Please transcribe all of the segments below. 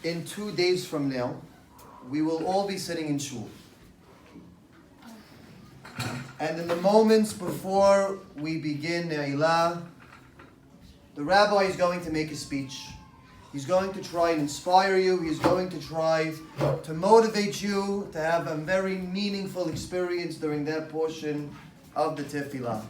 in 2 days from now, we will all be sitting in shul. And in the moments before we begin Ne'ilah, the rabbi is going to make a speech. He's going to try and inspire you. He's going to try to motivate you to have a very meaningful experience during that portion of the tefillah.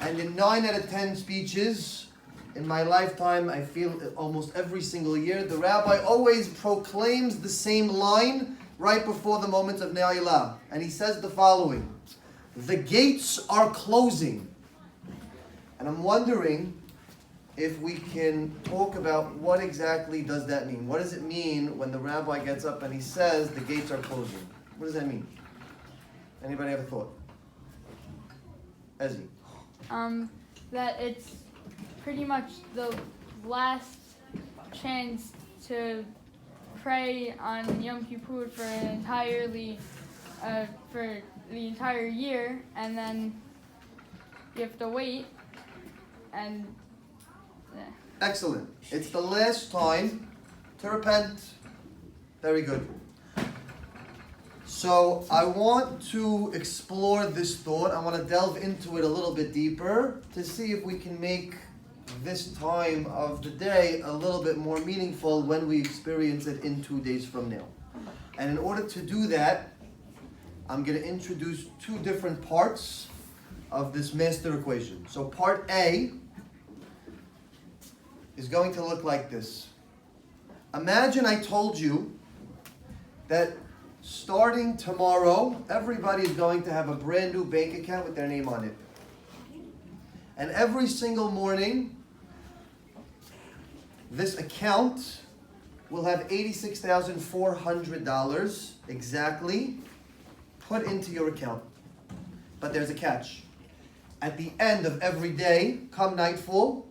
And in 9 out of 10 speeches in my lifetime, I feel almost every single year, the rabbi always proclaims the same line right before the moment of Ne'ilah. And he says the following: the gates are closing. And I'm wondering if we can talk about what exactly does that mean. What does it mean when the rabbi gets up and he says the gates are closing? What does that mean? Anybody have a thought? Ezzy. That it's pretty much the last chance to pray on Yom Kippur for the entire year, and then you have to wait. And excellent. It's the last time to repent. Very good. So I want to explore this thought. I want to delve into it a little bit deeper to see if we can make this time of the day a little bit more meaningful when we experience it in 2 days from now. And in order to do that, I'm going to introduce 2 different parts of this master equation. So part A is going to look like this. Imagine I told you that starting tomorrow, everybody is going to have a brand new bank account with their name on it. And every single morning, this account will have $86,400 exactly put into your account. But there's a catch. At the end of every day, come nightfall,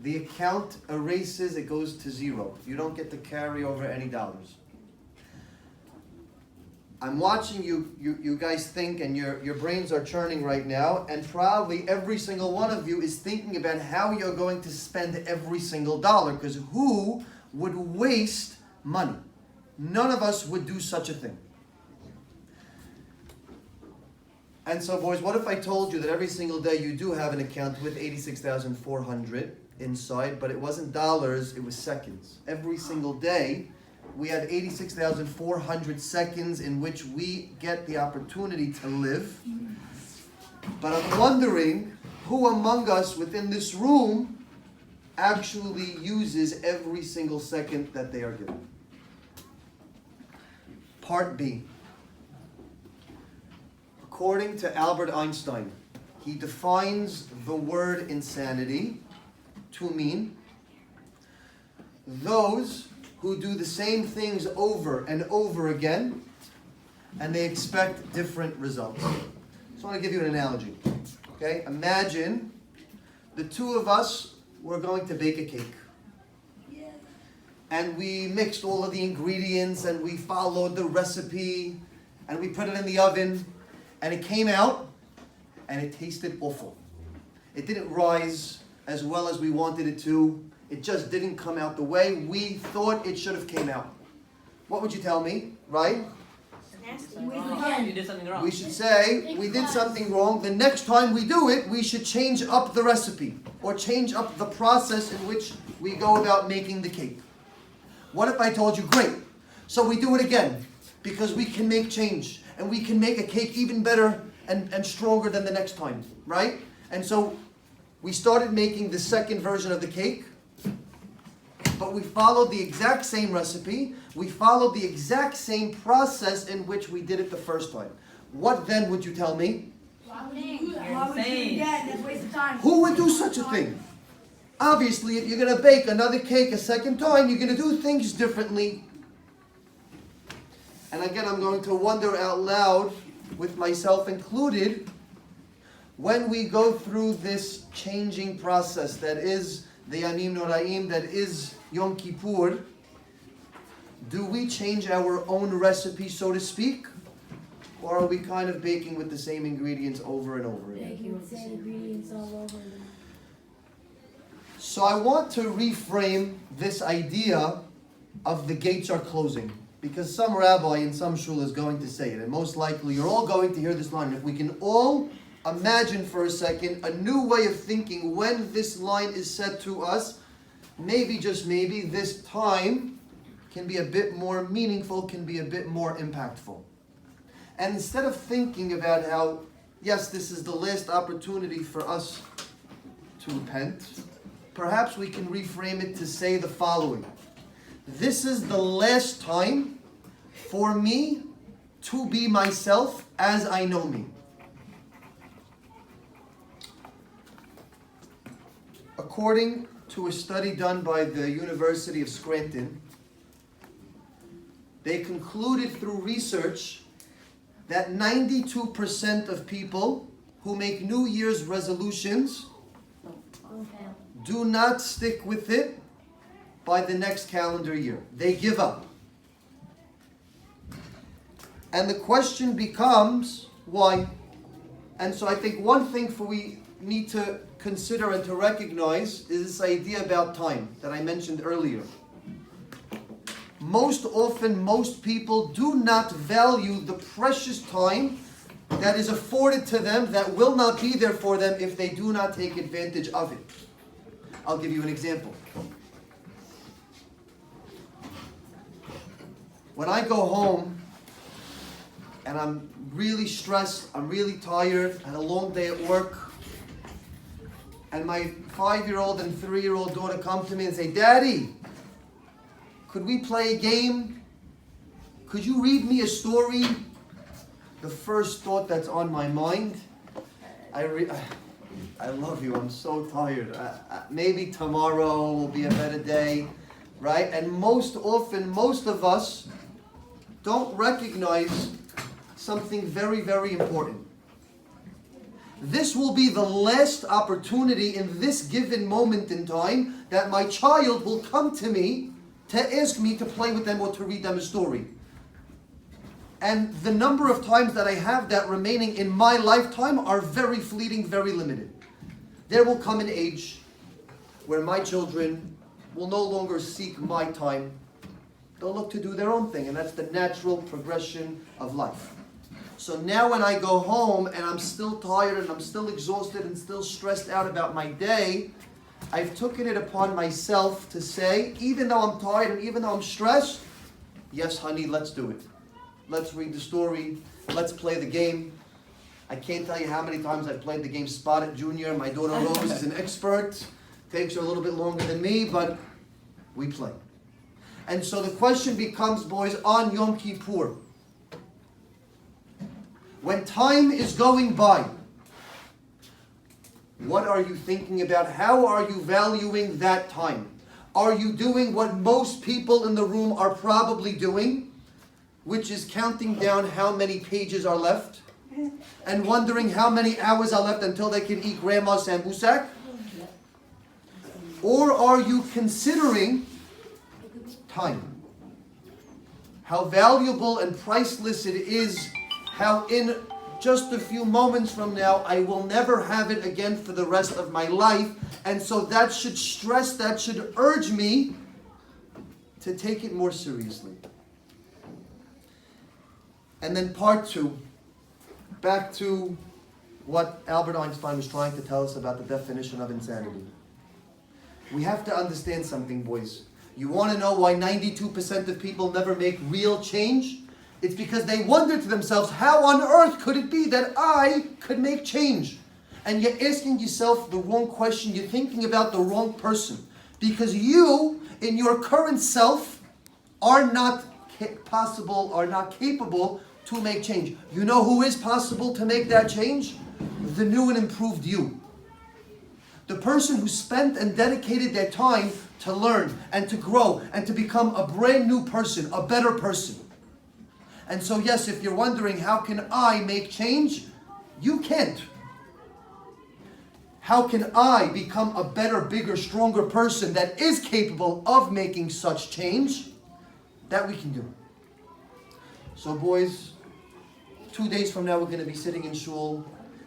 the account erases, it goes to zero. You don't get to carry over any dollars. I'm watching you guys think, and your brains are churning right now, and probably every single one of you is thinking about how you're going to spend every single dollar, because who would waste money? None of us would do such a thing. And so, boys, what if I told you that every single day you do have an account with $86,400 inside, but it wasn't dollars, it was seconds. Every single day, we have 86,400 seconds in which we get the opportunity to live. But I'm wondering who among us within this room actually uses every single second that they are given. Part B. According to Albert Einstein, he defines the word insanity to mean those who do the same things over and over again, and they expect different results. So I want to give you an analogy. Okay? Imagine the 2 of us were going to bake a cake. And we mixed all of the ingredients, and we followed the recipe, and we put it in the oven, and it came out, and it tasted awful. It didn't rise as well as we wanted it to. It just didn't come out the way we thought it should have came out. What would you tell me, right? You did something wrong. We should say, we did something wrong. The next time we do it, we should change up the recipe or change up the process in which we go about making the cake. What if I told you, great, so we do it again because we can make change and we can make a cake even better and stronger than the next time, right? And so we started making the second version of the cake, but we followed the exact same recipe. We followed the exact same process in which we did it the first time. What then would you tell me? Why would you do that? That's a waste of time. Who would do such a thing? Obviously, if you're going to bake another cake a second time, you're going to do things differently. And again, I'm going to wonder out loud, with myself included, when we go through this changing process that is the Yamim Noraim, that is Yom Kippur, do we change our own recipe, so to speak? Or are we kind of baking with the same ingredients over and over again? Baking with the same ingredients all over again. So I want to reframe this idea of the gates are closing. Because some rabbi in some shul is going to say it, and most likely you're all going to hear this line. If we can all imagine for a second a new way of thinking when this line is said to us, maybe, just maybe, this time can be a bit more meaningful, can be a bit more impactful. And instead of thinking about how, yes, this is the last opportunity for us to repent, perhaps we can reframe it to say the following. This is the last time for me to be myself as I know me. According to a study done by the University of Scranton, they concluded through research that 92% of people who make New Year's resolutions do not stick with it by the next calendar year. They give up. And the question becomes, why? And so I think one thing we need to consider and to recognize is this idea about time that I mentioned earlier. Most often, most people do not value the precious time that is afforded to them, that will not be there for them if they do not take advantage of it. I'll give you an example. When I go home and I'm really stressed, I'm really tired, I had a long day at work, and my 5-year-old and 3-year-old daughter come to me and say, "Daddy, could we play a game? Could you read me a story?" The first thought that's on my mind, I love you, I'm so tired. Maybe tomorrow will be a better day, right? And most often, most of us don't recognize something very, very important. This will be the last opportunity in this given moment in time that my child will come to me to ask me to play with them or to read them a story. And the number of times that I have that remaining in my lifetime are very fleeting, very limited. There will come an age where my children will no longer seek my time. They'll look to do their own thing, and that's the natural progression of life. So now when I go home and I'm still tired and I'm still exhausted and still stressed out about my day, I've taken it upon myself to say, even though I'm tired and even though I'm stressed, yes, honey, let's do it. Let's read the story. Let's play the game. I can't tell you how many times I've played the game Spot It Junior. My daughter Rose is an expert. Takes her a little bit longer than me, but we play. And so the question becomes, boys, on Yom Kippur, when time is going by, what are you thinking about? How are you valuing that time? Are you doing what most people in the room are probably doing, which is counting down how many pages are left and wondering how many hours are left until they can eat grandma's sambusak? Or are you considering time? How valuable and priceless it is, how in just a few moments from now I will never have it again for the rest of my life. And so that should that should urge me to take it more seriously. And then part 2, back to what Albert Einstein was trying to tell us about the definition of insanity. We have to understand something, boys. You want to know why 92% of people never make real change? It's because they wonder to themselves, how on earth could it be that I could make change? And you're asking yourself the wrong question. You're thinking about the wrong person. Because you, in your current self, are not capable to make change. You know who is possible to make that change? The new and improved you. The person who spent and dedicated their time to learn and to grow and to become a brand new person, a better person. And so yes, if you're wondering, how can I make change? You can't. How can I become a better, bigger, stronger person that is capable of making such change? That we can do. So boys, 2 days from now we're going to be sitting in shul.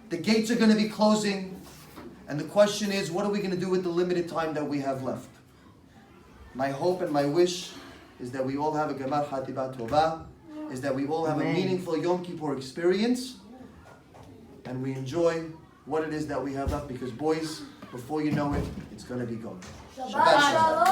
The gates are going to be closing. And the question is, what are we going to do with the limited time that we have left? My hope and my wish is that we all have a Gamar Hatibat Tova, is that we all have a meaningful Yom Kippur experience, and we enjoy what it is that we have left, because boys, before you know it, it's going to be gone. Shabbat Shalom.